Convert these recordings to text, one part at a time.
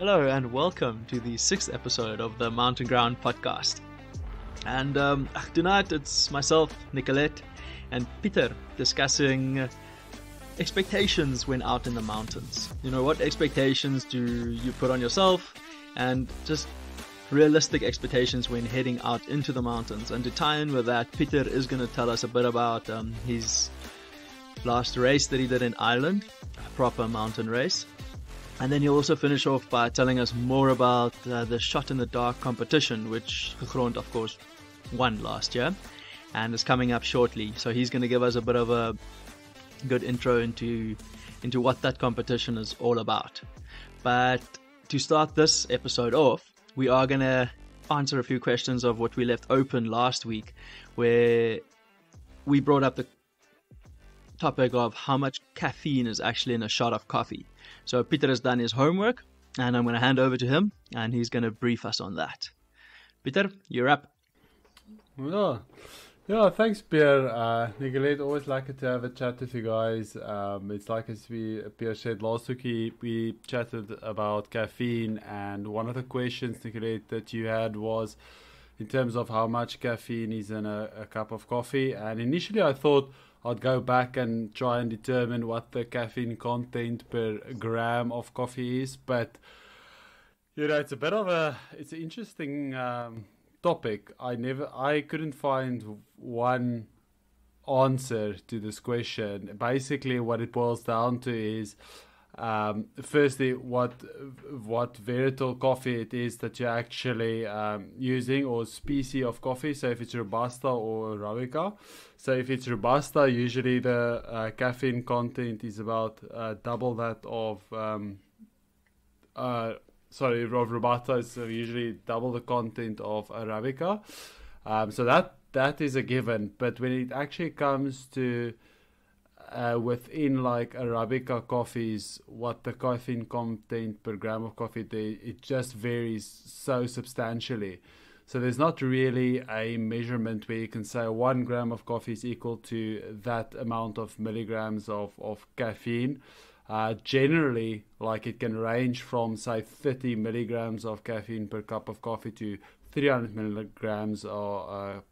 Hello and welcome to the sixth episode of the Mountain Ground podcast. And tonight it's myself, Nicolette, and Pieter discussing expectations when out in the mountains. You know, what expectations do you put on yourself, and just realistic expectations when heading out into the mountains. And to tie in with that, Pieter is going to tell us a bit about his last race that he did in Ireland, a proper mountain race. And then he'll also finish off by telling us more about the Shot in the Dark competition, which Gegrond, of course, won last year and is coming up shortly. So he's going to give us a bit of a good intro into what that competition is all about. But to start this episode off, we are going to answer a few questions of what we left open last week, where we brought up the topic of how much caffeine is actually in a shot of coffee. So Pieter has done his homework, and I'm going to hand over to him, and he's going to brief us on that. Pieter, you're up. Yeah, thanks, Pierre. Nicolette, always like to have a chat with you guys. It's like as Pierre said last week, we chatted about caffeine, and one of the questions, Nicolette, that you had was in terms of how much caffeine is in a cup of coffee. And initially I thought I'd go back and try and determine what the caffeine content per gram of coffee is. But, you know, it's an interesting topic. I couldn't find one answer to this question. Basically, what it boils down to is, firstly, what varietal coffee it is that you're actually using, or species of coffee. So if it's Robusta or arabica. So if it's Robusta, usually the caffeine content is about double that of Robusta is usually double the content of arabica. So that is a given. But when it actually comes to within like arabica coffees, what the caffeine content per gram of coffee, it just varies so substantially. So there's not really a measurement where you can say 1 gram of coffee is equal to that amount of milligrams of caffeine. Generally, like it can range from say 30 milligrams of caffeine per cup of coffee to 300 milligrams of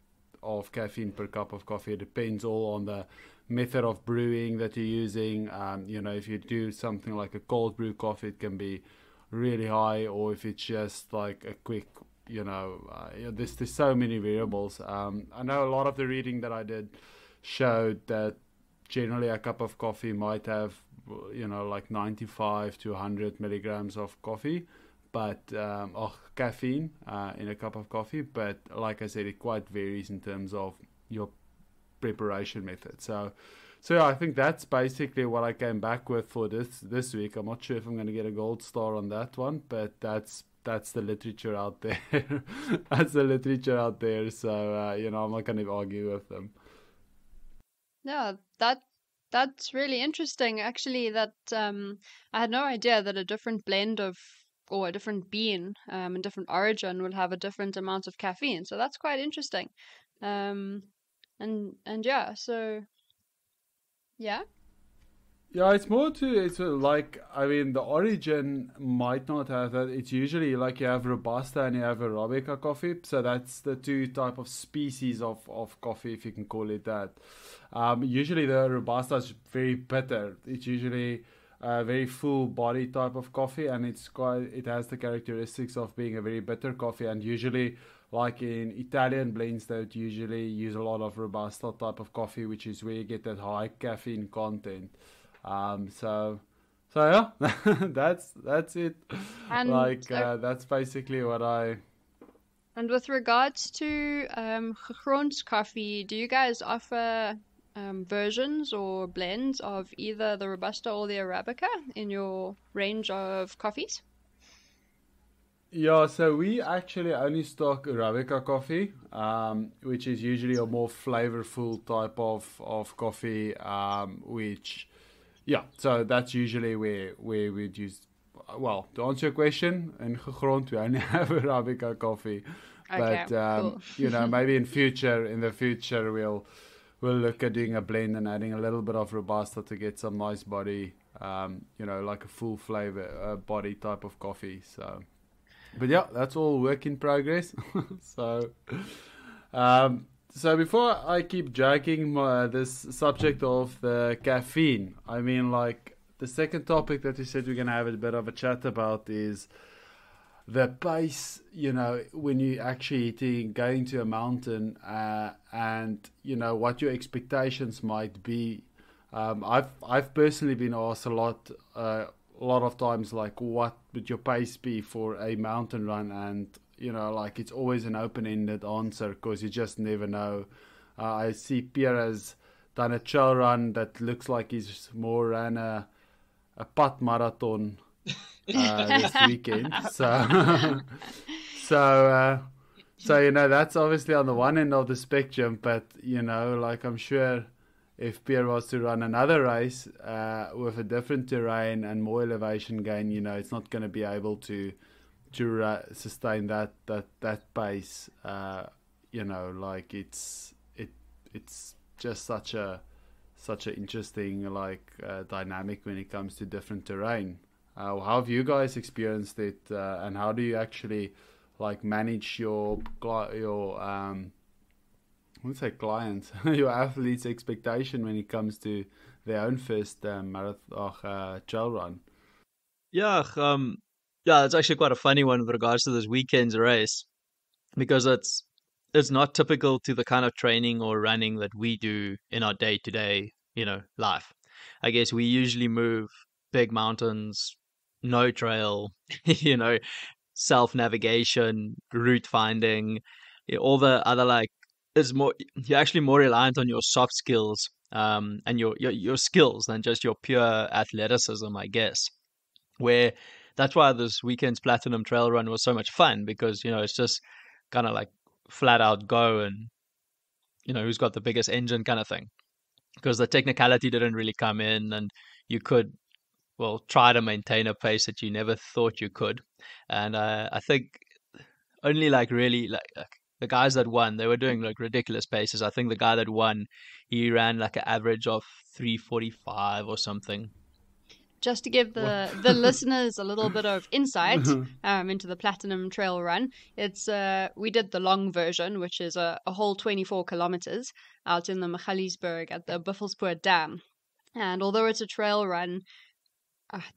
caffeine per cup of coffee. It depends all on the method of brewing that you're using. You know, if you do something like a cold brew coffee, it can be really high, or if it's just like a quick, there's so many variables. I know a lot of the reading that I did showed that generally a cup of coffee might have, like 95 to 100 milligrams of coffee, but caffeine in a cup of coffee. But like I said, it quite varies in terms of your preparation method. So yeah, I think that's basically what I came back with for this week. I'm not sure if I'm going to get a gold star on that one, but that's the literature out there. That's the literature out there. So I'm not going to argue with them. Yeah, that's really interesting. Actually, that I had no idea that a different blend of, or a different bean and different origin would have a different amount of caffeine. So that's quite interesting. And yeah, so yeah. Yeah, it's like, I mean, the origin might not have that. It's usually like you have Robusta and you have arabica coffee. So that's the two type of species of coffee, if you can call it that. Usually the Robusta is very bitter. It's usually a very full body type of coffee, and it has the characteristics of being a very bitter coffee. And usually, like in Italian blends, they would usually use a lot of Robusta type of coffee, which is where you get that high caffeine content. So yeah, that's it. And that's basically what I. And with regards to Gegrond's coffee, do you guys offer versions or blends of either the Robusta or the Arabica in your range of coffees? Yeah, so we actually only stock Arabica coffee, which is usually a more flavorful type of coffee, so that's usually where we'd use. Well, to answer your question, in Gegrond we only have Arabica coffee, Okay, but cool. maybe in the future we'll look at doing a blend and adding a little bit of Robusta to get some nice body, like a full flavor body type of coffee. So, but yeah, that's all work in progress. So, so before I keep dragging this subject of the caffeine, I mean, like the second topic that we said we're gonna have a bit of a chat about is the pace, when you actually going to a mountain, and what your expectations might be. I've personally been asked a lot of times, like, what would your pace be for a mountain run, and like it's always an open-ended answer because you just never know. I see Pierre has done a trail run that looks like he's more ran a pad marathon this weekend. So, that's obviously on the one end of the spectrum. But like I'm sure if Pierre was to run another race with a different terrain and more elevation gain, it's not going to be able to sustain that pace. Like it's just such an interesting dynamic when it comes to different terrain. How have you guys experienced it, and how do you actually manage your I wouldn't say clients, your athletes' expectation when it comes to their own first marathon trail run? Yeah, it's actually quite a funny one with regards to this weekend's race, because it's not typical to the kind of training or running that we do in our day-to-day, life. I guess we usually move big mountains, no trail, self-navigation, route finding, all the other it's more, you're actually more reliant on your soft skills, and your skills than just your pure athleticism, I guess. Where that's why this weekend's Platinum Trail Run was so much fun, because it's just kind of like flat out go, and who's got the biggest engine kind of thing, because the technicality didn't really come in, and you could try to maintain a pace that you never thought you could. And I think only really the guys that won, they were doing ridiculous paces. I think the guy that won, he ran an average of 3:45 or something. Just to give the listeners a little bit of insight into the Platinum Trail Run, it's we did the long version, which is a whole 24 kilometers out in the Magaliesberg at the Buffelspoort Dam. And although it's a trail run,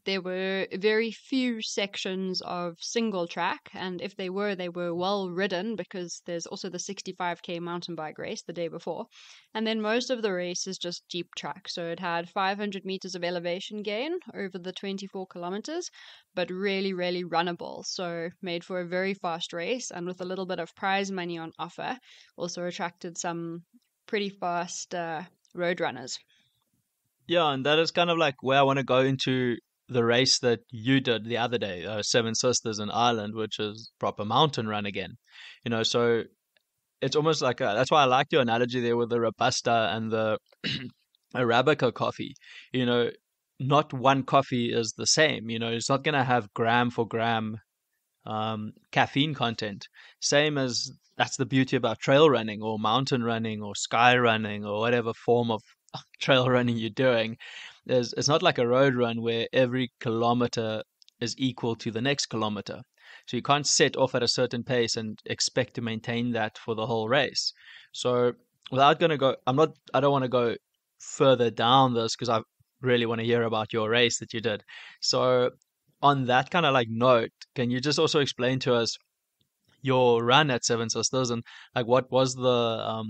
there were very few sections of single track, and if they were well ridden, because there's also the 65k mountain bike race the day before. And then most of the race is just jeep track, so it had 500 meters of elevation gain over the 24 kilometers, but really, really runnable, so made for a very fast race, and with a little bit of prize money on offer, also attracted some pretty fast road runners. Yeah, and that is kind of where I want to go into the race that you did the other day, Seven Sisters in Ireland, which is proper mountain run again. So it's almost that's why I liked your analogy there with the Robusta and the arabica coffee. Not one coffee is the same. It's not going to have gram for gram caffeine content. Same as that's the beauty about trail running or mountain running or sky running or whatever form of trail running you're doing. It's not like a road run where every kilometer is equal to the next kilometer. So you can't set off at a certain pace and expect to maintain that for the whole race. So without going to go, I don't want to go further down this, because I really want to hear about your race that you did. So on that kind of note, can you just also explain to us your run at Seven Sisters, and what was the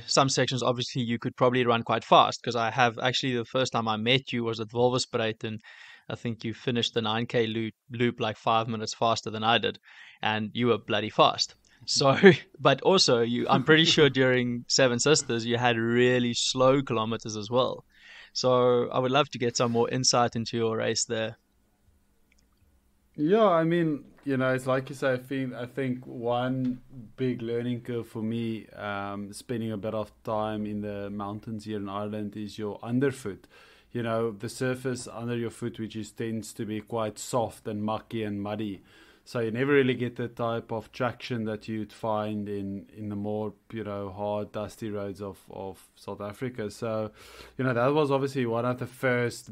some sections obviously you could probably run quite fast, because I have actually, the first time I met you was at Wolverspreit, and I think you finished the 9k loop 5 minutes faster than I did, and you were bloody fast. So, but also I'm pretty sure during Seven Sisters you had really slow kilometers as well. So I would love to get some more insight into your race there. Yeah, I mean, it's like you say, I think one big learning curve for me, spending a bit of time in the mountains here in Ireland, is your underfoot. The surface under your foot, which tends to be quite soft and mucky and muddy. So you never really get the type of traction that you'd find in the more, hard, dusty roads of South Africa. So, that was obviously one of the first,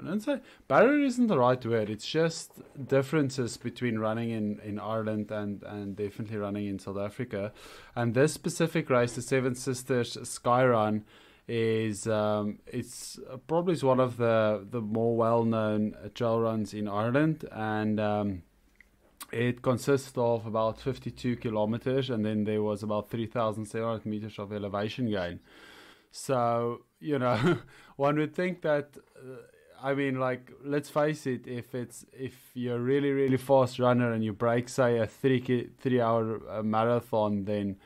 I don't say, barrier isn't the right word. It's just differences between running in Ireland and definitely running in South Africa. And this specific race, the Seven Sisters Skyrun, is it's probably one of the more well-known trail runs in Ireland, and it consists of about 52 kilometers, and then there was about 3,700 meters of elevation gain. So, one would think that, let's face it, if you're a really, really fast runner and you break, say, a 3-hour marathon, then,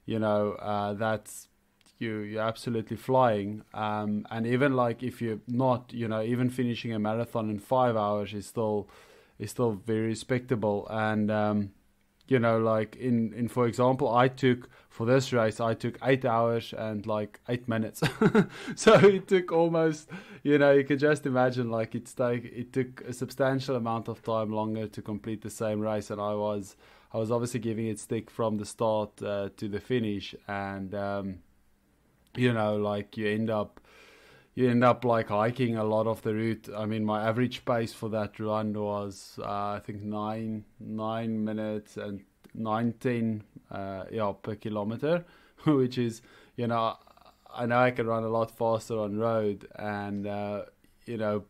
that's, you're absolutely flying. And even like if you're not, even finishing a marathon in 5 hours is still very respectable. And like in for example, for this race I took 8 hours and like 8 minutes. So it took almost, you can just imagine, like it took a substantial amount of time longer to complete the same race, and I was obviously giving it stick from the start to the finish. And like you end up like hiking a lot of the route. I mean, my average pace for that run was I think 9 minutes and 19 per kilometer, which is, I know I can run a lot faster on road, and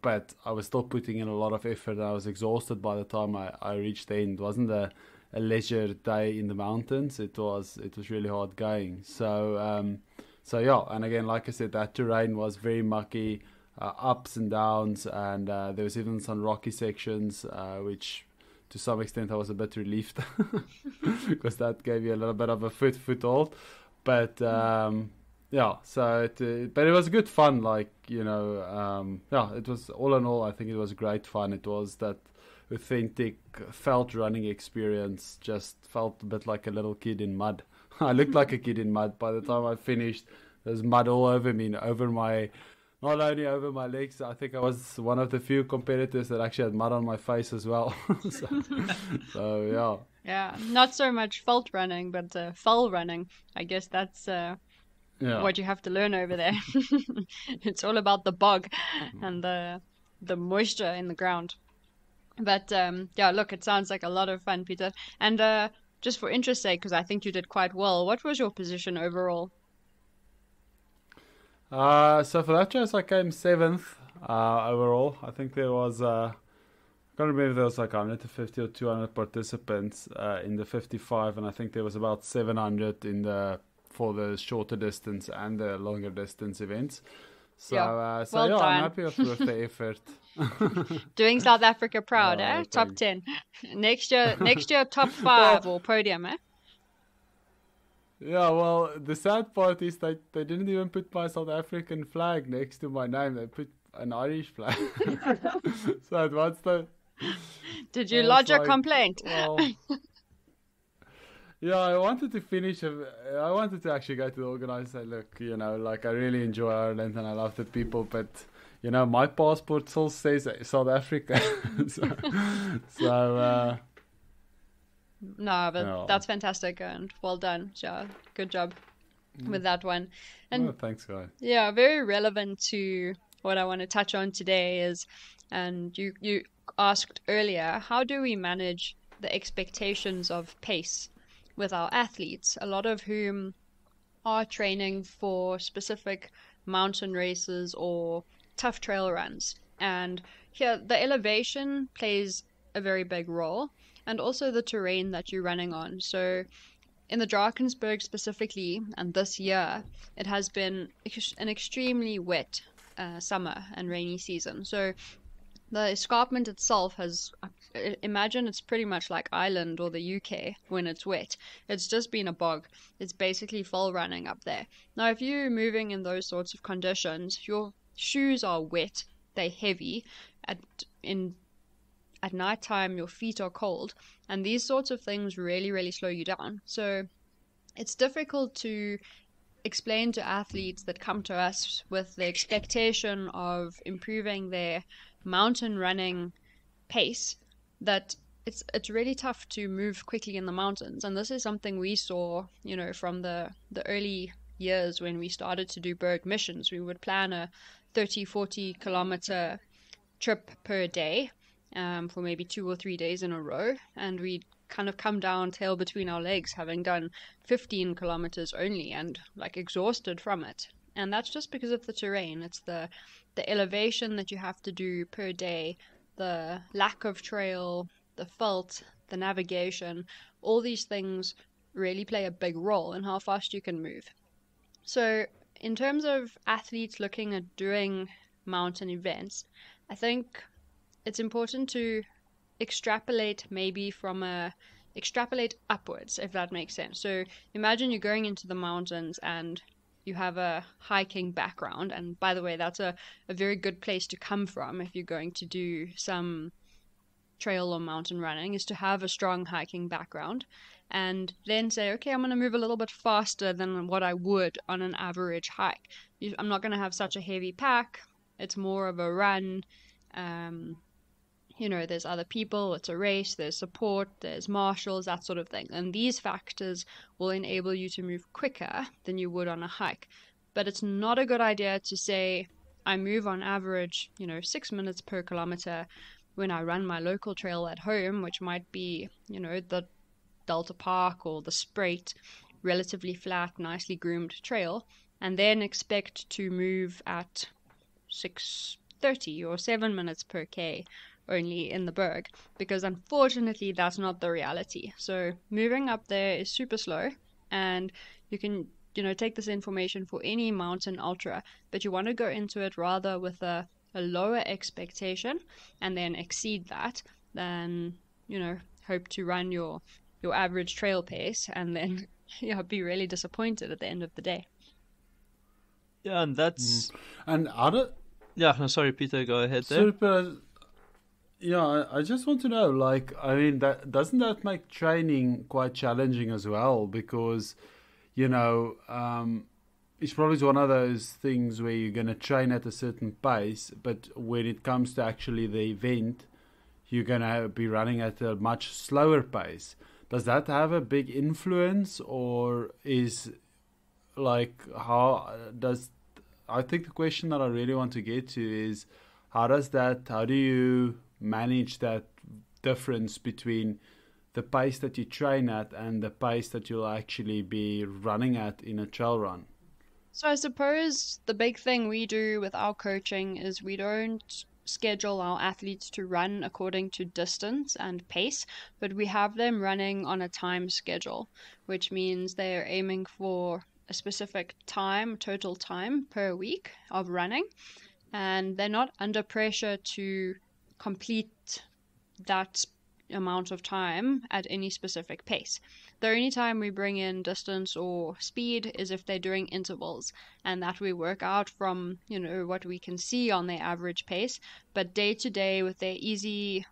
but I was still putting in a lot of effort, and I was exhausted by the time I reached the end. It wasn't a leisure day in the mountains. It was really hard going. So yeah, and again, like I said, that terrain was very mucky, ups and downs, and there was even some rocky sections, which to some extent I was a bit relieved because that gave you a little bit of a foothold. But yeah, so but it was good fun. Like it was, all in all, I think it was great fun. It was that authentic felt running experience. Just felt a bit like a little kid in mud. I looked like a kid in mud by the time I finished. There's mud all over me, not only over my legs. I think I was one of the few competitors that actually had mud on my face as well. so yeah. Yeah, not so much felt running, but fell running. I guess that's what you have to learn over there. It's all about the bog and the moisture in the ground. But look, it sounds like a lot of fun, Pieter. And just for interest's sake, because I think you did quite well, what was your position overall? So for that race, I came 7th overall. I think there was, I can't remember if there was like 150 or 200 participants in the 55, and I think there was about 700 for the shorter distance and the longer distance events. So, I'm happy with the effort. Doing South Africa proud, eh? Top 10. Next year, top 5 or podium, eh? Yeah, well, the sad part is they didn't even put my South African flag next to my name. They put an Irish flag. So what's the... Did you lodge a complaint? Well, yeah, I wanted to finish. I wanted to actually go to the organizer and say, look, I really enjoy Ireland and I love the people, but my passport still says South Africa. No, but that's fantastic and well done. Yeah, good job with that one. And thanks, guys. Yeah, very relevant to what I want to touch on today is, and you asked earlier, how do we manage the expectations of pace with our athletes, a lot of whom are training for specific mountain races or tough trail runs. And here, the elevation plays a very big role, and also the terrain that you're running on. So in the Drakensberg specifically, and this year, it has been an extremely wet summer and rainy season. So the escarpment itself has, imagine it's pretty much like Ireland or the UK when it's wet. It's just been a bog. It's basically full running up there. Now, if you're moving in those sorts of conditions, your shoes are wet, they're heavy. At night time, your feet are cold, and these sorts of things really, really slow you down. So it's difficult to explain to athletes that come to us with the expectation of improving their mountain running pace that it's really tough to move quickly in the mountains, and this is something we saw, from the early years when we started to do berg missions. We would plan a 30-40 kilometer trip per day, for maybe 2 or 3 days in a row, and we'd kind of come down tail between our legs, having done 15 kilometers only, and like exhausted from it. And that's just because of the terrain. It's the elevation that you have to do per day, the lack of trail, the felt, the navigation. All these things really play a big role in how fast you can move. So in terms of athletes looking at doing mountain events, I think it's important to extrapolate upwards, if that makes sense. So imagine you're going into the mountains and you have a hiking background. And by the way, that's a very good place to come from if you're going to do some trail or mountain running, is to have a strong hiking background, and then say, okay, I'm going to move a little bit faster than what I would on an average hike. I'm not going to have such a heavy pack. It's more of a run. There's other people, it's a race, there's support, there's marshals, that sort of thing. And these factors will enable you to move quicker than you would on a hike. But it's not a good idea to say, I move on average, 6 minutes per kilometer when I run my local trail at home, which might be, the Delta Park or the Spruit, relatively flat, nicely groomed trail, and then expect to move at 6:30 or 7 minutes per K only in the Berg, because unfortunately that's not the reality. So moving up there is super slow, and you can take this information for any mountain ultra, but you want to go into it rather with a lower expectation and then exceed that than hope to run your average trail pace and then be really disappointed at the end of the day. Yeah, and that's and other. Yeah, no, sorry, Pieter, go ahead there. Super. Yeah, I just want to know, that doesn't that make training quite challenging as well? Because, it's probably one of those things where you're going to train at a certain pace, but when it comes to actually the event, you're going to be running at a much slower pace. Does that have a big influence, or is I think the question that I really want to get to is how do you manage that difference between the pace that you train at and the pace that you'll actually be running at in a trail run? So I suppose the big thing we do with our coaching is we don't schedule our athletes to run according to distance and pace, but we have them running on a time schedule, which means they're aiming for a specific total time per week of running, and they're not under pressure to complete that amount of time at any specific pace. The only time we bring in distance or speed is if they're doing intervals, and that we work out from what we can see on their average pace. But day to day with their easy,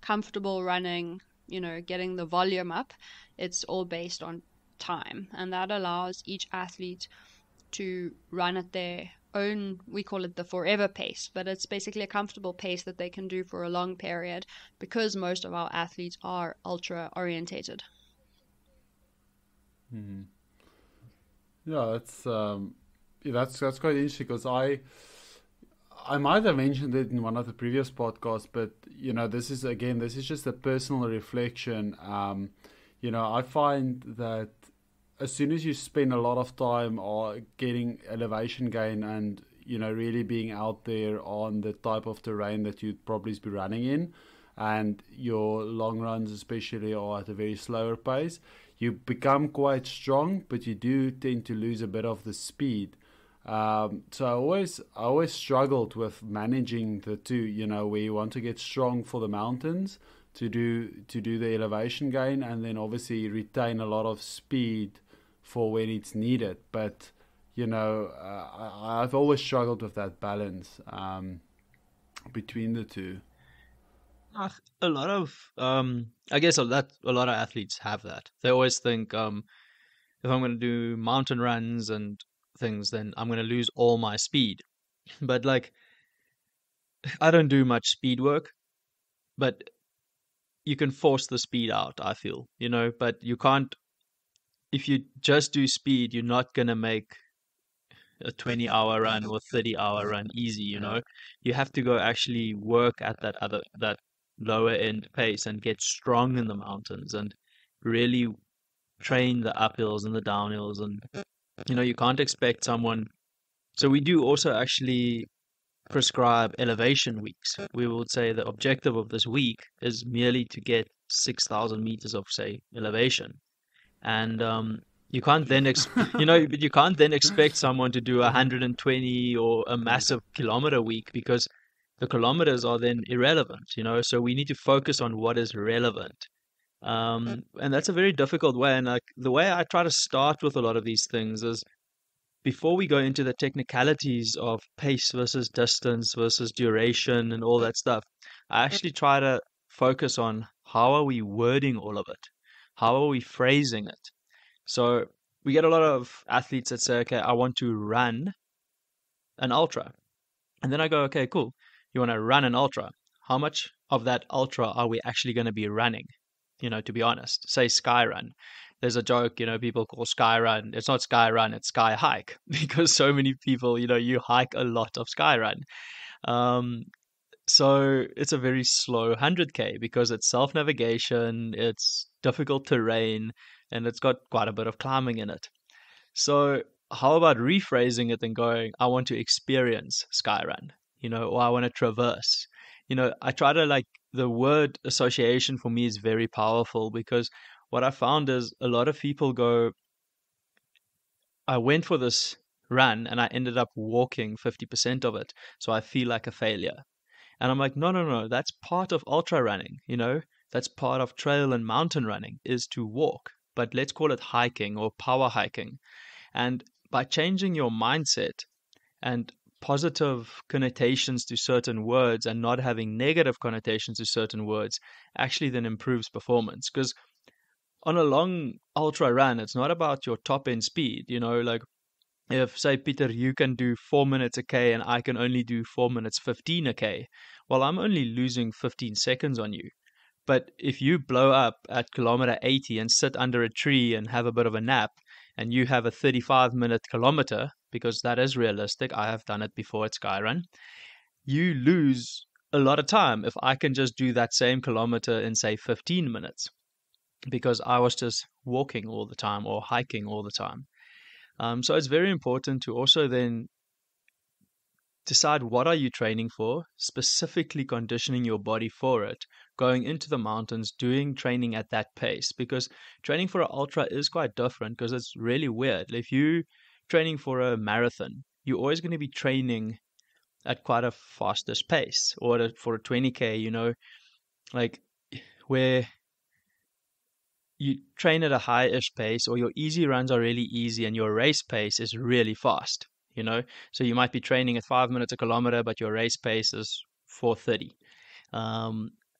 comfortable running, getting the volume up, it's all based on time, and that allows each athlete to run at their own, we call it the forever pace, but it's basically a comfortable pace that they can do for a long period, because most of our athletes are ultra orientated. Mm-hmm. Yeah, that's quite interesting, because I might have mentioned it in one of the previous podcasts, but this is just a personal reflection. I find that as soon as you spend a lot of time getting elevation gain and really being out there on the type of terrain that you'd probably be running in, and your long runs especially are at a very slower pace, you become quite strong, but you do tend to lose a bit of the speed. So I always struggled with managing the two, where you want to get strong for the mountains to do the elevation gain, and then obviously retain a lot of speed for when it's needed. But I've always struggled with that balance between the two. A lot of I guess a lot of athletes have that. They always think if I'm going to do mountain runs and things, then I'm going to lose all my speed. But I don't do much speed work, but you can force the speed out, I feel, but you can't. If you just do speed, you're not gonna make a 20-hour run or 30-hour run easy. You have to go actually work at that lower end pace and get strong in the mountains and really train the uphills and the downhills. And you can't expect someone. So we do also actually prescribe elevation weeks. We would say the objective of this week is merely to get 6,000 meters of, say, elevation. And you can't then but you can't then expect someone to do 120 or a massive kilometer week, because the kilometers are then irrelevant. So we need to focus on what is relevant. And that's a very difficult way. And like the way I try to start with a lot of these things is, before we go into the technicalities of pace versus distance versus duration and all that stuff, I actually try to focus on how are we wording all of it? How are we phrasing it? So we get a lot of athletes that say, okay, I want to run an ultra. And then I go, okay, cool. You want to run an ultra. How much of that ultra are we actually going to be running? To be honest, say Skyrun. There's a joke, people call Skyrun. It's not Skyrun, it's Sky Hike, because so many people, you hike a lot of Skyrun. So it's a very slow 100K because it's self-navigation, it's difficult terrain, and it's got quite a bit of climbing in it. So how about rephrasing it and going, I want to experience Skyrun, or I want to traverse. I try to the word association for me is very powerful, because what I found is a lot of people go, I went for this run and I ended up walking 50% of it, so I feel like a failure. And I'm like, no, that's part of ultra running, that's part of trail and mountain running, is to walk. But let's call it hiking or power hiking. And by changing your mindset and positive connotations to certain words and not having negative connotations to certain words, actually then improves performance. Because on a long ultra run, it's not about your top end speed. Like if, say, Pieter, you can do 4 minutes a K and I can only do 4 minutes 15 a K, well, I'm only losing 15 seconds on you. But if you blow up at kilometer 80 and sit under a tree and have a bit of a nap, and you have a 35-minute kilometer, because that is realistic, I have done it before at Skyrun, you lose a lot of time if I can just do that same kilometer in, say, 15 minutes, because I was just walking all the time or hiking all the time. So it's very important to also then decide what are you training for, specifically conditioning your body for it, going into the mountains, doing training at that pace, because training for an ultra is quite different, because it's really weird. If you're training for a marathon, you're always going to be training at quite a fastest pace, or for a 20K, where you train at a high-ish pace, or your easy runs are really easy and your race pace is really fast. So you might be training at 5 minutes a kilometer, but your race pace is 4:30.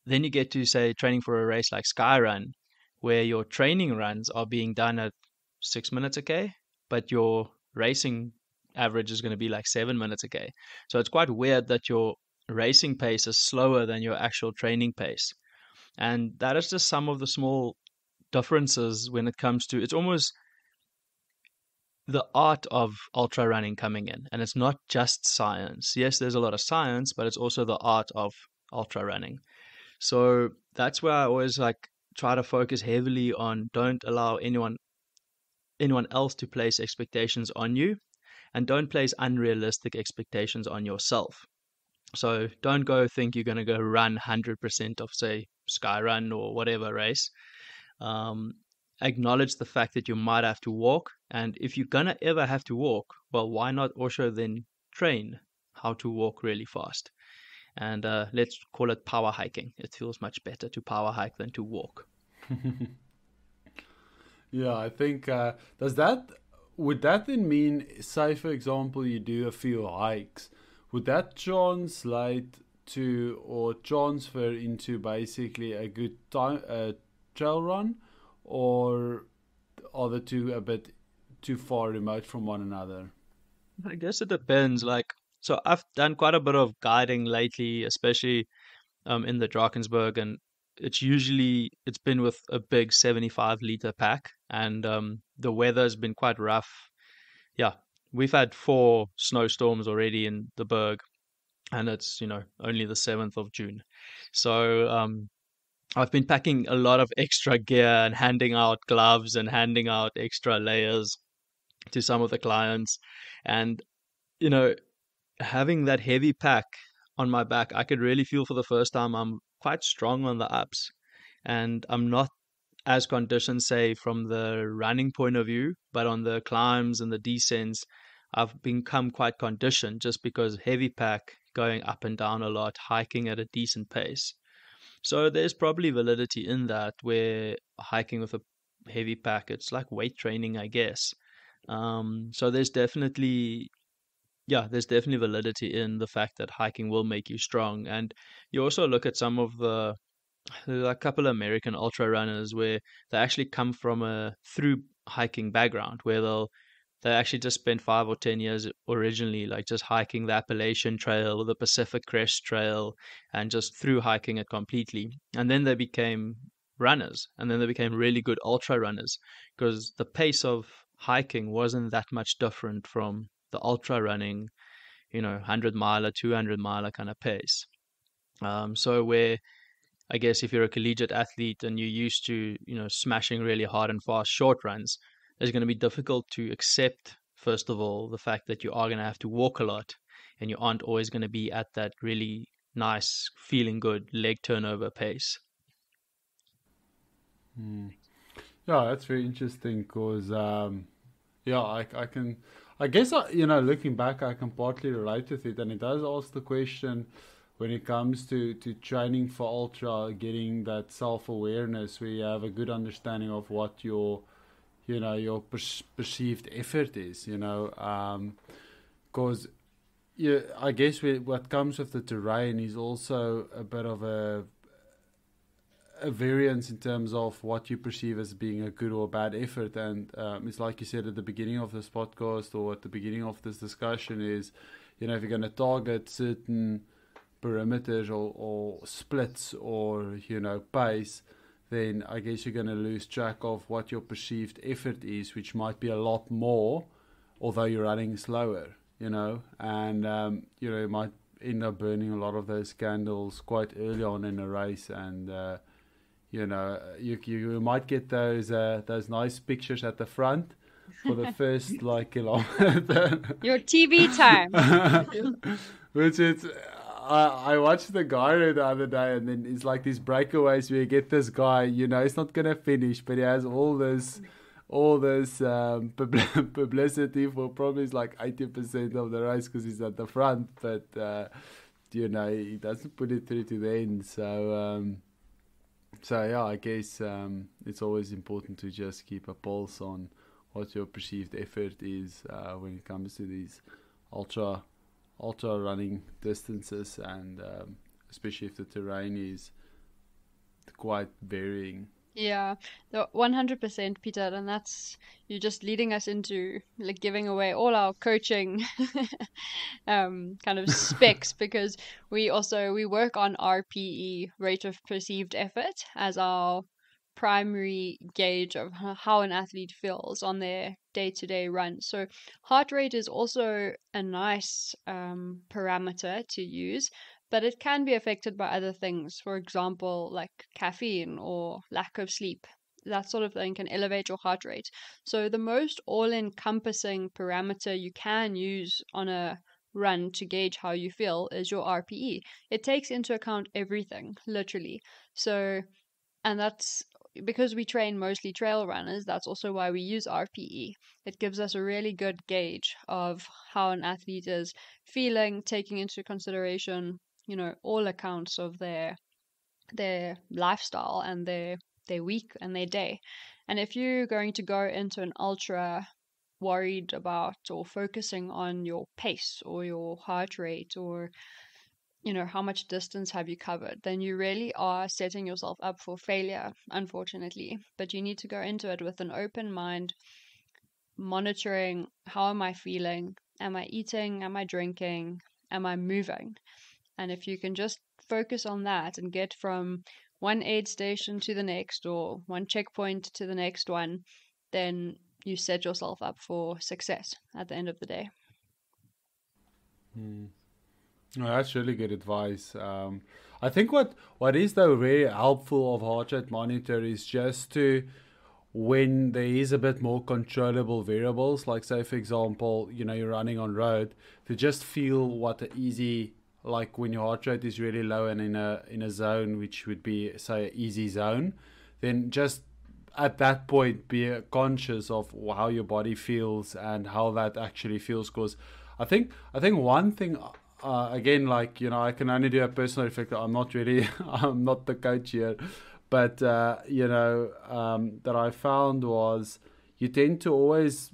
Then you get to, say, training for a race like Skyrun, where your training runs are being done at 6 minutes a K, but your racing average is going to be like 7 minutes a K. So it's quite weird that your racing pace is slower than your actual training pace. And that is just some of the small differences when it comes to, it's almost the art of ultra running coming in, and it's not just science. Yes, there's a lot of science, but it's also the art of ultra running. So that's where I always try to focus heavily on, don't allow anyone else to place expectations on you, and don't place unrealistic expectations on yourself. So don't go think you're going to go run 100% of, say, Skyrun or whatever race. Acknowledge the fact that you might have to walk, and if you're gonna ever have to walk, well, why not also then train how to walk really fast? And let's call it power hiking. It feels much better to power hike than to walk. Yeah, I think would that then mean, say for example, you do a few hikes, would that translate to or transfer into basically a good trail run? Or are the two a bit too far remote from one another? I guess it depends. So I've done quite a bit of guiding lately, especially in the Drakensberg, and it's been with a big 75-liter pack, and the weather's been quite rough. Yeah, we've had 4 snowstorms already in the Berg, and it's only the 7th of June. So I've been packing a lot of extra gear and handing out gloves and handing out extra layers to some of the clients. And, you know, having that heavy pack on my back, I could really feel for the first time I'm quite strong on the ups. And I'm not as conditioned, say, from the running point of view, but on the climbs and the descents, I've become quite conditioned just because heavy pack, going up and down a lot, hiking at a decent pace. So there's probably validity in that, where hiking with a heavy pack, it's like weight training, I guess. So there's definitely validity in the fact that hiking will make you strong. And you also look at some of there's a couple of American ultra runners where they actually come from a through hiking background, where they actually just spent 5 or 10 years originally, like just hiking the Appalachian Trail or the Pacific Crest Trail, and just through hiking it completely. And then they became runners, and then they became really good ultra runners, because the pace of hiking wasn't that much different from the ultra running, 100 miler, 200 miler kind of pace. So where I guess if you're a collegiate athlete and you're used to, smashing really hard and fast short runs, it's going to be difficult to accept, first of all, the fact that you are going to have to walk a lot, and you aren't always going to be at that really nice, feeling good leg turnover pace. Yeah, that's very interesting because, yeah, I can, I guess, looking back, I can partly relate with it. And it does ask the question when it comes to training for ultra, getting that self-awareness where you have a good understanding of what your perceived effort is, because I guess what comes with the terrain is also a bit of a variance in terms of what you perceive as being a good or bad effort. And it's like you said at the beginning of this podcast or at the beginning of this discussion is, if you're going to target certain perimeters or splits or, pace, then I guess you're going to lose track of what your perceived effort is, which might be a lot more, although you're running slower, and, you might end up burning a lot of those candles quite early on in a race. And, you might get those nice pictures at the front for the first kilometer. Your TV time. Which is, I watched the guy the other day, and then it's like these breakaways where you get this guy, he's not gonna finish, but he has all this publicity for probably like 80% of the race because he's at the front, but he doesn't put it through to the end. So yeah, I guess it's always important to just keep a pulse on what your perceived effort is when it comes to these ultra running distances, and especially if the terrain is quite varying. Yeah, 100%, Pieter, and that's you're just leading us into like giving away all our coaching kind of specs, because we work on RPE, rate of perceived effort, as our primary gauge of how an athlete feels on their day-to-day run. So heart rate is also a nice parameter to use, but it can be affected by other things. For example, like caffeine or lack of sleep. That sort of thing can elevate your heart rate. So the most all-encompassing parameter you can use on a run to gauge how you feel is your RPE. It takes into account everything, literally. So, and that's because we train mostly trail runners, that's also why we use RPE. It gives us a really good gauge of how an athlete is feeling, taking into consideration, all accounts of their lifestyle and their week and their day. And if you're going to go into an ultra worried about or focusing on your pace or your heart rate or how much distance have you covered, then you really are setting yourself up for failure, unfortunately. But you need to go into it with an open mind, monitoring how am I feeling? Am I eating? Am I drinking? Am I moving? And if you can just focus on that and get from one aid station to the next or one checkpoint to the next one, then you set yourself up for success at the end of the day. No, that's really good advice. I think what is though very helpful of heart rate monitor is just to, when there is a bit more controllable variables, like say for example, you're running on road, to just feel what an easy, like when your heart rate is really low and in a zone which would be say an easy zone, then just at that point be conscious of how your body feels and how that actually feels. Because I think one thing, again, like I can only do a personal reflector. I'm not really I'm not the coach here, but that I found was you tend to always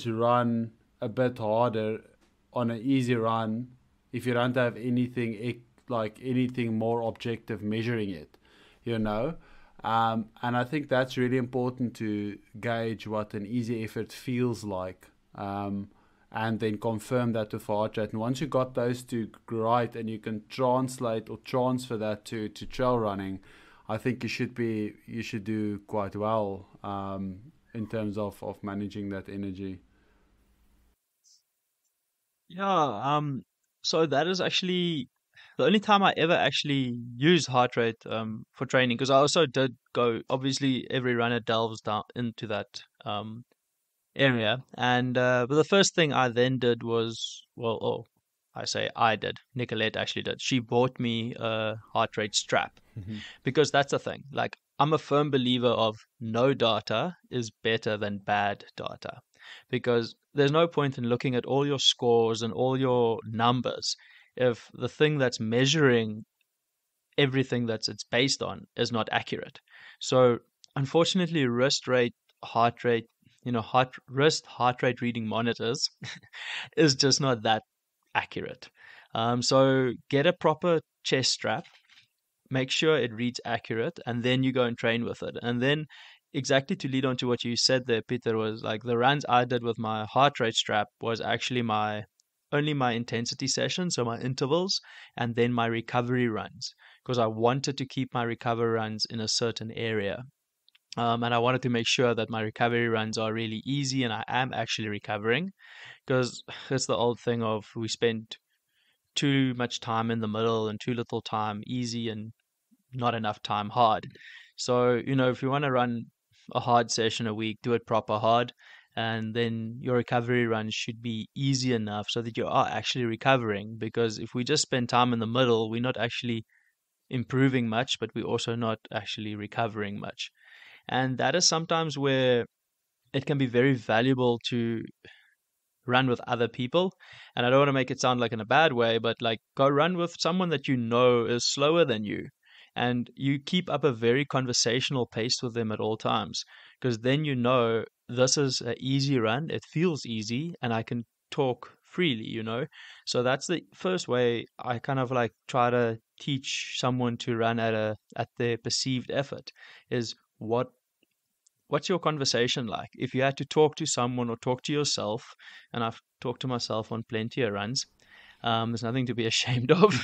run a bit harder on an easy run if you don't have anything more objective measuring it, and I think that's really important to gauge what an easy effort feels like, and then confirm that with heart rate. And once you got those two right and you can translate or transfer that to trail running, I think you should do quite well in terms of managing that energy. Yeah, so that is actually the only time I ever actually used heart rate for training, because I also did go, obviously every runner delves down into that area, and but the first thing I then did was, I did, Nicolette actually did. She bought me a heart rate strap, because that's the thing. Like, I'm a firm believer of no data is better than bad data, because there's no point in looking at all your scores and all your numbers if the thing that's measuring everything that's it's based on is not accurate. So unfortunately, heart rate, heart rate reading monitors is just not that accurate. So get a proper chest strap, make sure it reads accurate, and then you go and train with it. And then, exactly to lead on to what you said there, Pieter, was like the runs I did with my heart rate strap was actually only my intensity session, so my intervals, and then my recovery runs, because I wanted to keep my recovery runs in a certain area. And I wanted to make sure that my recovery runs are really easy and I am actually recovering, because it's the old thing of we spend too much time in the middle and too little time easy and not enough time hard. So, if you want to run a hard session a week, do it proper hard, and then your recovery runs should be easy enough so that you are actually recovering. Because if we just spend time in the middle, we're not actually improving much, but we're also not actually recovering much. And that is sometimes where it can be very valuable to run with other people. And I don't want to make it sound like in a bad way, but like go run with someone that is slower than you. And you keep up a very conversational pace with them at all times, because then this is an easy run. It feels easy and I can talk freely. So that's the first way I kind of like try to teach someone to run at their perceived effort is what's your conversation like? If you had to talk to someone or talk to yourself, and I've talked to myself on plenty of runs, there's nothing to be ashamed of.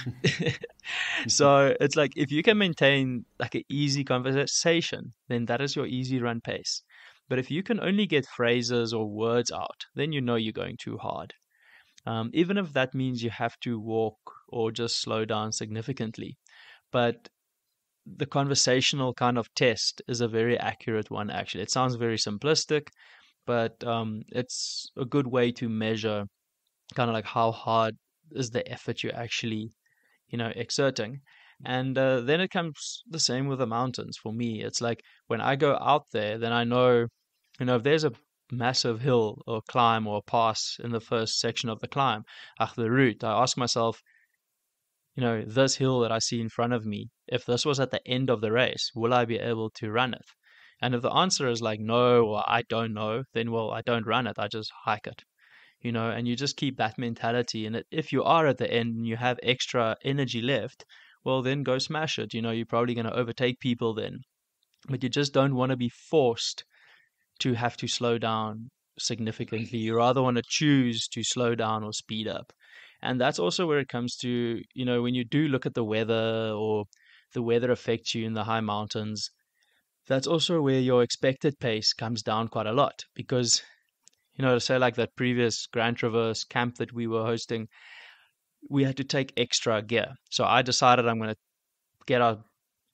So it's like if you can maintain like an easy conversation, then that is your easy run pace. But if you can only get phrases or words out, then you're going too hard. Even if that means you have to walk or just slow down significantly. But the conversational kind of test is a very accurate one, actually. It sounds very simplistic, but it's a good way to measure kind of like how hard is the effort you're actually, exerting. And then it comes the same with the mountains for me. It's like when I go out there, then I know, if there's a massive hill or climb or pass in the first section of the climb, the route, I ask myself, this hill that I see in front of me, if this was at the end of the race, will I be able to run it? And if the answer is like no, or I don't know, then well, I don't run it. I just hike it, and you just keep that mentality. And if you are at the end and you have extra energy left, well, then go smash it. You're probably going to overtake people then, but you just don't want to be forced to have to slow down significantly. You rather want to choose to slow down or speed up. And that's also where it comes to, when you do look at the weather or the weather affects you in the high mountains, that's also where your expected pace comes down quite a lot. Because, say like that previous Grand Traverse camp that we were hosting, we had to take extra gear. So I decided I'm going to get out,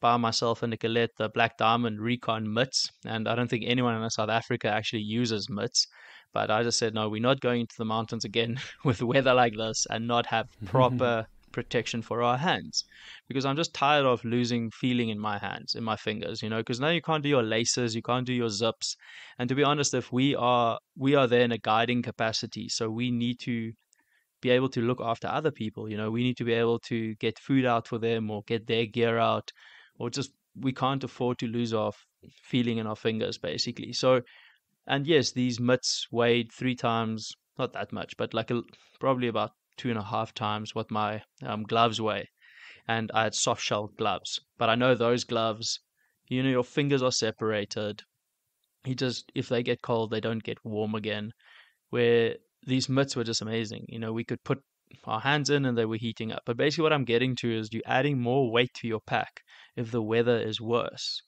buy myself and Nicolette the Black Diamond Recon mitts. And I don't think anyone in South Africa actually uses mitts. But I just said, no, we're not going into the mountains again with weather like this and not have proper protection for our hands. Because I'm just tired of losing feeling in my hands, in my fingers, because now you can't do your laces, you can't do your zips. And to be honest, if we are there in a guiding capacity, so we need to be able to look after other people. We need to be able to get food out for them or get their gear out, or just we can't afford to lose our feeling in our fingers, basically. So, and yes, these mitts weighed 3 times, not that much, but like probably about 2.5 times what my gloves weigh. And I had soft shell gloves, but I know those gloves, your fingers are separated. If they get cold, they don't get warm again. Where these mitts were just amazing. We could put our hands in and they were heating up. But basically what I'm getting to is you're adding more weight to your pack if the weather is worse.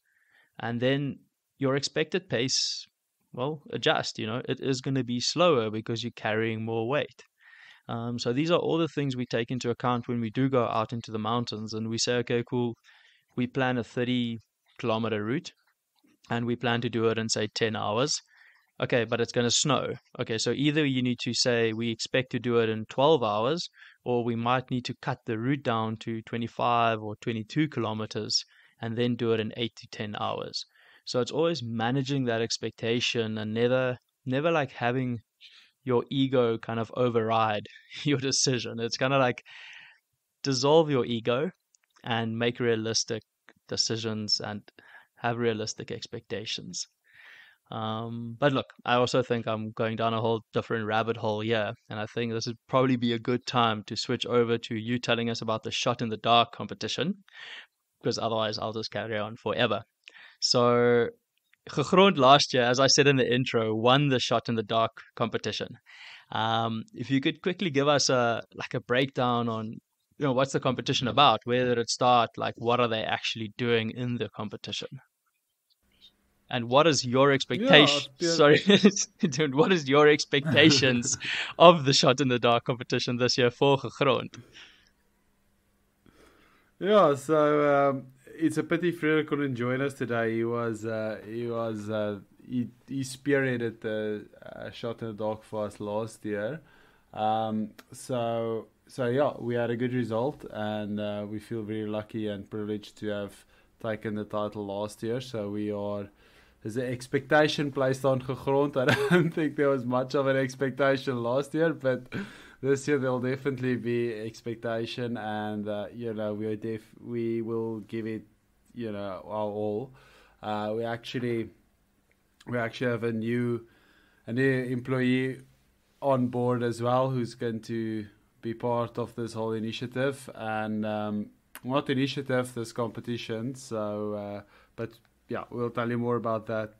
And then your expected pace, well, adjust, it is going to be slower because you're carrying more weight. So these are all the things we take into account when we do go out into the mountains and we say, okay, cool, we plan a 30-kilometer route and we plan to do it in, say, 10 hours. Okay, but it's going to snow. Okay, so either you need to say we expect to do it in 12 hours, or we might need to cut the route down to 25 or 22 kilometers and then do it in 8 to 10 hours. So it's always managing that expectation and never like having your ego kind of override your decision. It's kind of like dissolve your ego and make realistic decisions and have realistic expectations. But look, I also think I'm going down a whole different rabbit hole here, and I think this would probably be a good time to switch over to you telling us about the shot in the dark competition, because otherwise I'll just carry on forever. So, Gegrond last year, as I said in the intro, won the shot in the dark competition. If you could quickly give us a breakdown on what's the competition about, where did it start, like what are they actually doing in the competition? And what is your expectation? Sorry, dude, what is your expectations of the shot in the dark competition this year for Gegrond? Yeah, so it's a pity Pieter couldn't join us today. He spearheaded the shot in the dark for us last year. So yeah, we had a good result, and we feel very lucky and privileged to have taken the title last year. So there's an expectation placed on Gegrond. I don't think there was much of an expectation last year, but this year there'll definitely be expectation, and we will give it our all. We actually have a new employee on board as well, who's going to be part of this whole initiative, and not initiative, this competition. So, but yeah, we'll tell you more about that.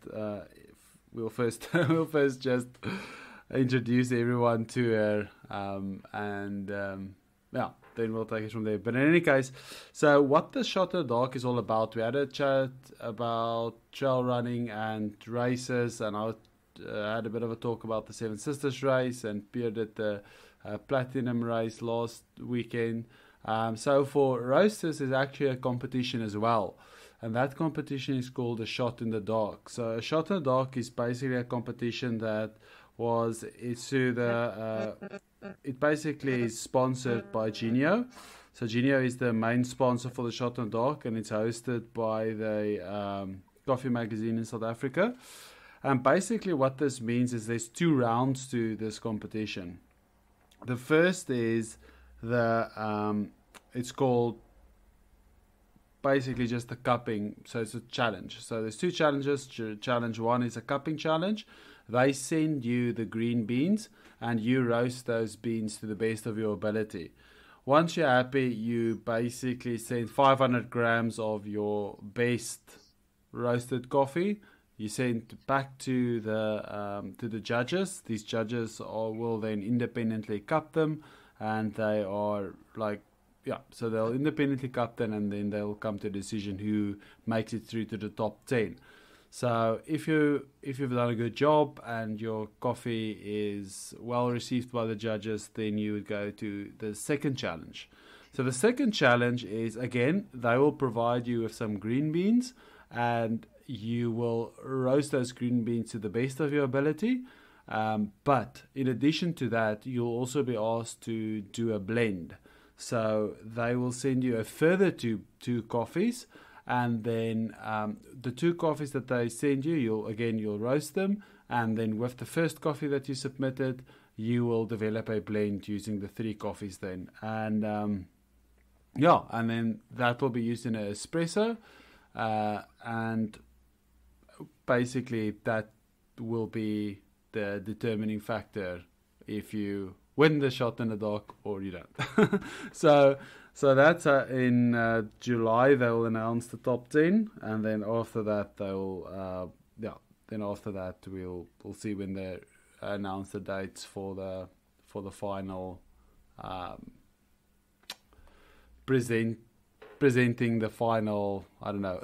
We'll first just introduce everyone to her, then we'll take it from there. But in any case, so what the Shot in the Dark is all about, we had a chat about trail running and races, and I had a bit of a talk about the Seven Sisters race, and Pierre did the Platinum race last weekend. So for roasters, there's actually a competition as well. And that competition is called a Shot in the Dark. So a Shot in the Dark is basically a competition that it basically is sponsored by Genio. So Genio is the main sponsor for the Shot in the Dark, and it's hosted by the Coffee magazine in South Africa. And basically what this means is there's 2 rounds to this competition. The first is it's called basically just the cupping. So it's a challenge. So there's 2 challenges. Challenge 1 is a cupping challenge. They send you the green beans and you roast those beans to the best of your ability. Once you're happy, you basically send 500 grams of your best roasted coffee. You send back to the judges. These judges will then independently cup them, and they are like yeah, so they'll independently captain, and then they'll come to a decision who makes it through to the top 10. So if you've done a good job and your coffee is well received by the judges, then you would go to the second challenge. So the second challenge is, again, they will provide you with some green beans, and you will roast those green beans to the best of your ability. But in addition to that, you'll also be asked to do a blend. So they will send you a further two coffees, and then the 2 coffees that they send you, you'll roast them, and then with the first coffee that you submitted, you will develop a blend using the 3 coffees then. And and then that will be used in an espresso, and basically that will be the determining factor if you win the shot in the dark or you don't. So that's in July they will announce the top 10, and then after that they'll we'll see when they announce the dates for the final presenting the final, I don't know,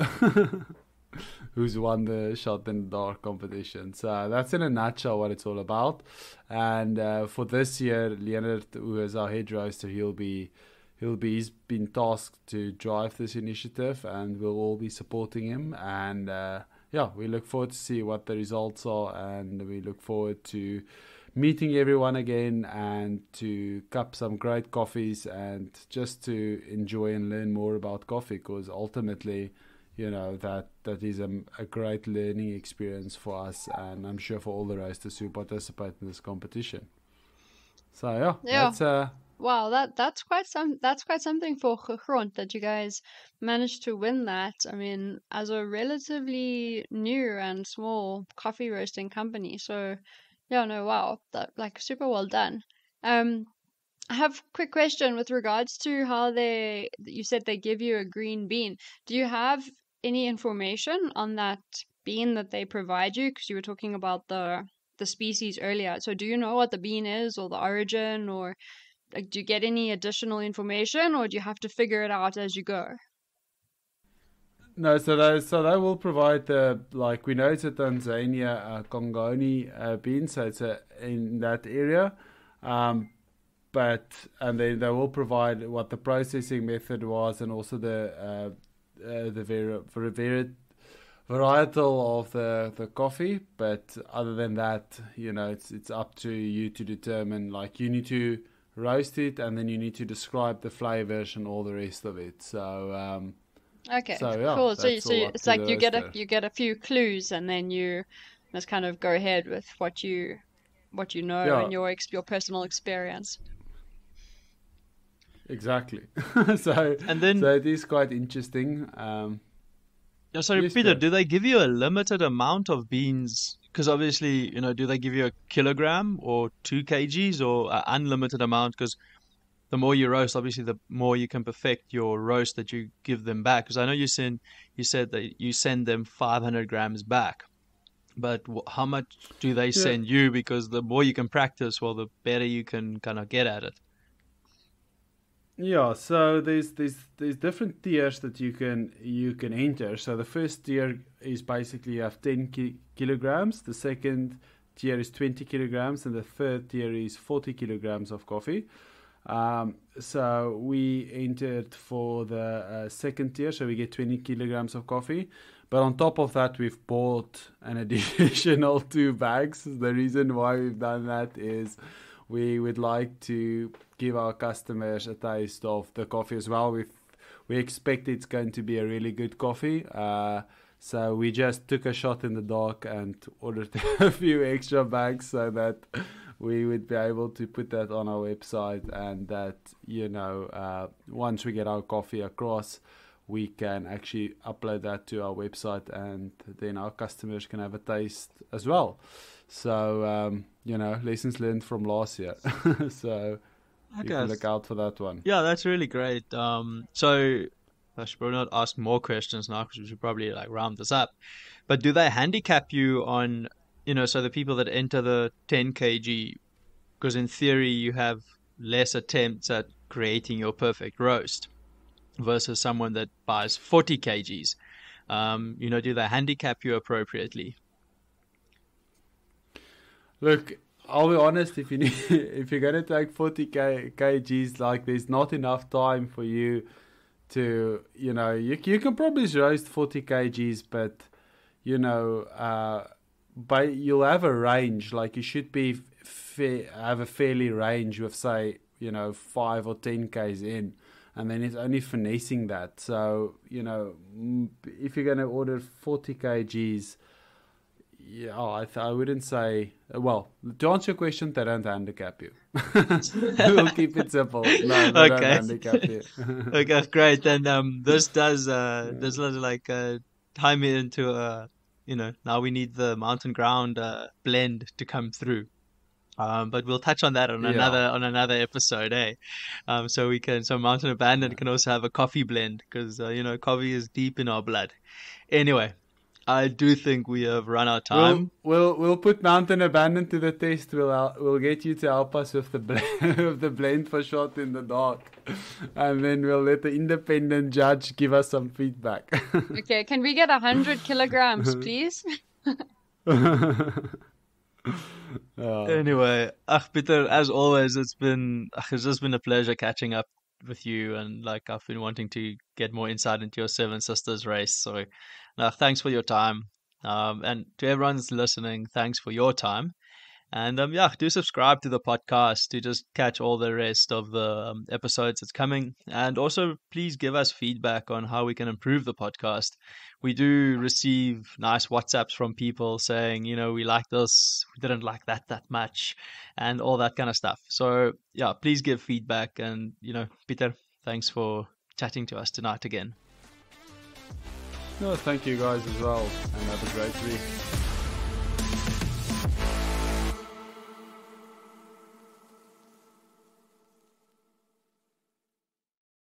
who's won the shot in the dark competition. So that's in a nutshell what it's all about. And for this year, Leonard, who is our head roaster, he's been tasked to drive this initiative, and we'll all be supporting him. And we look forward to see what the results are, and we look forward to meeting everyone again and to cup some great coffees and just to enjoy and learn more about coffee, because ultimately, that is a great learning experience for us, and I'm sure for all the roasters who participate in this competition. So that's wow, that's quite something for Gegrond that you guys managed to win that. I mean, as a relatively new and small coffee roasting company. So wow, that super well done. I have a quick question with regards to how you said they give you a green bean. Do you have any information on that bean that they provide you? Because you were talking about the species earlier. So do you know what the bean is, or the origin, or do you get any additional information, or do you have to figure it out as you go? No, so they will provide we know it's a Tanzania Congoni bean, so it's in that area, and then they will provide what the processing method was, and also the varietal of the coffee. But other than that, it's up to you to determine. You need to roast it, and then you need to describe the flavors and all the rest of it. So okay, so cool. So it's like you get a few clues, and then you must kind of go ahead with what you know and your personal experience. Exactly. So it is quite interesting. Sorry, yes, Pieter, go. do they give you a limited amount of beans? Because obviously, do they give you a kilogram or 2 kgs or an unlimited amount? Because the more you roast, obviously, the more you can perfect your roast that you give them back. Because I know you said that you send them 500 grams back. But how much do they send you? Because the more you can practice, well, the better you can kind of get at it. Yeah, so there's different tiers that you can enter. So the first tier is basically you have 10 kilograms. The second tier is 20 kilograms, and the third tier is 40 kilograms of coffee. So we entered for the second tier, so we get 20 kilograms of coffee. But on top of that, we've bought an additional 2 bags. The reason why we've done that is we would like to give our customers a taste of the coffee as well. We expect it's going to be a really good coffee. So we just took a shot in the dark and ordered a few extra bags so that we would be able to put that on our website, and that, once we get our coffee across, we can actually upload that to our website, and then our customers can have a taste as well. So, lessons learned from last year. So you can look out for that one. Yeah, that's really great. So I should probably not ask more questions now, because we should probably round this up. But do they handicap you on, so the people that enter the 10 kg, because in theory you have less attempts at creating your perfect roast versus someone that buys 40 kgs? Do they handicap you appropriately? Look, I'll be honest. If you need, if you're gonna take 40 kgs, like there's not enough time for you to, you can probably roast 40 kgs, but but you'll have a range. Like you should be have a fairly range with, say, 5 or 10 k's in, and then it's only finessing that. So if you're gonna order 40 kgs. Yeah, I wouldn't say. Well, to answer your question, they don't handicap you. We'll keep it simple. No, they don't handicap you. Okay, great. Then this does tie me into now we need the mountain ground blend to come through. But we'll touch on that on another episode, eh? So Mountain Abandoned can also have a coffee blend because coffee is deep in our blood. Anyway. I do think we have run out of time. We'll put Mountain Abandoned to the test. We'll get you to help us with the blend for Shot in the Dark, and then we'll let the independent judge give us some feedback. Okay, can we get 100 kilograms, please? Anyway, Pieter, as always, it's just been a pleasure catching up with you, and I've been wanting to get more insight into your Seven Sisters race. So, thanks for your time, and to everyone that's listening, thanks for your time. And do subscribe to the podcast to just catch all the rest of the episodes that's coming. And also, please give us feedback on how we can improve the podcast. We do receive nice WhatsApps from people saying, we like this, we didn't like that much, and all that kind of stuff. So, please give feedback. And, Pieter, thanks for chatting to us tonight again. No, thank you guys as well, and have a great week.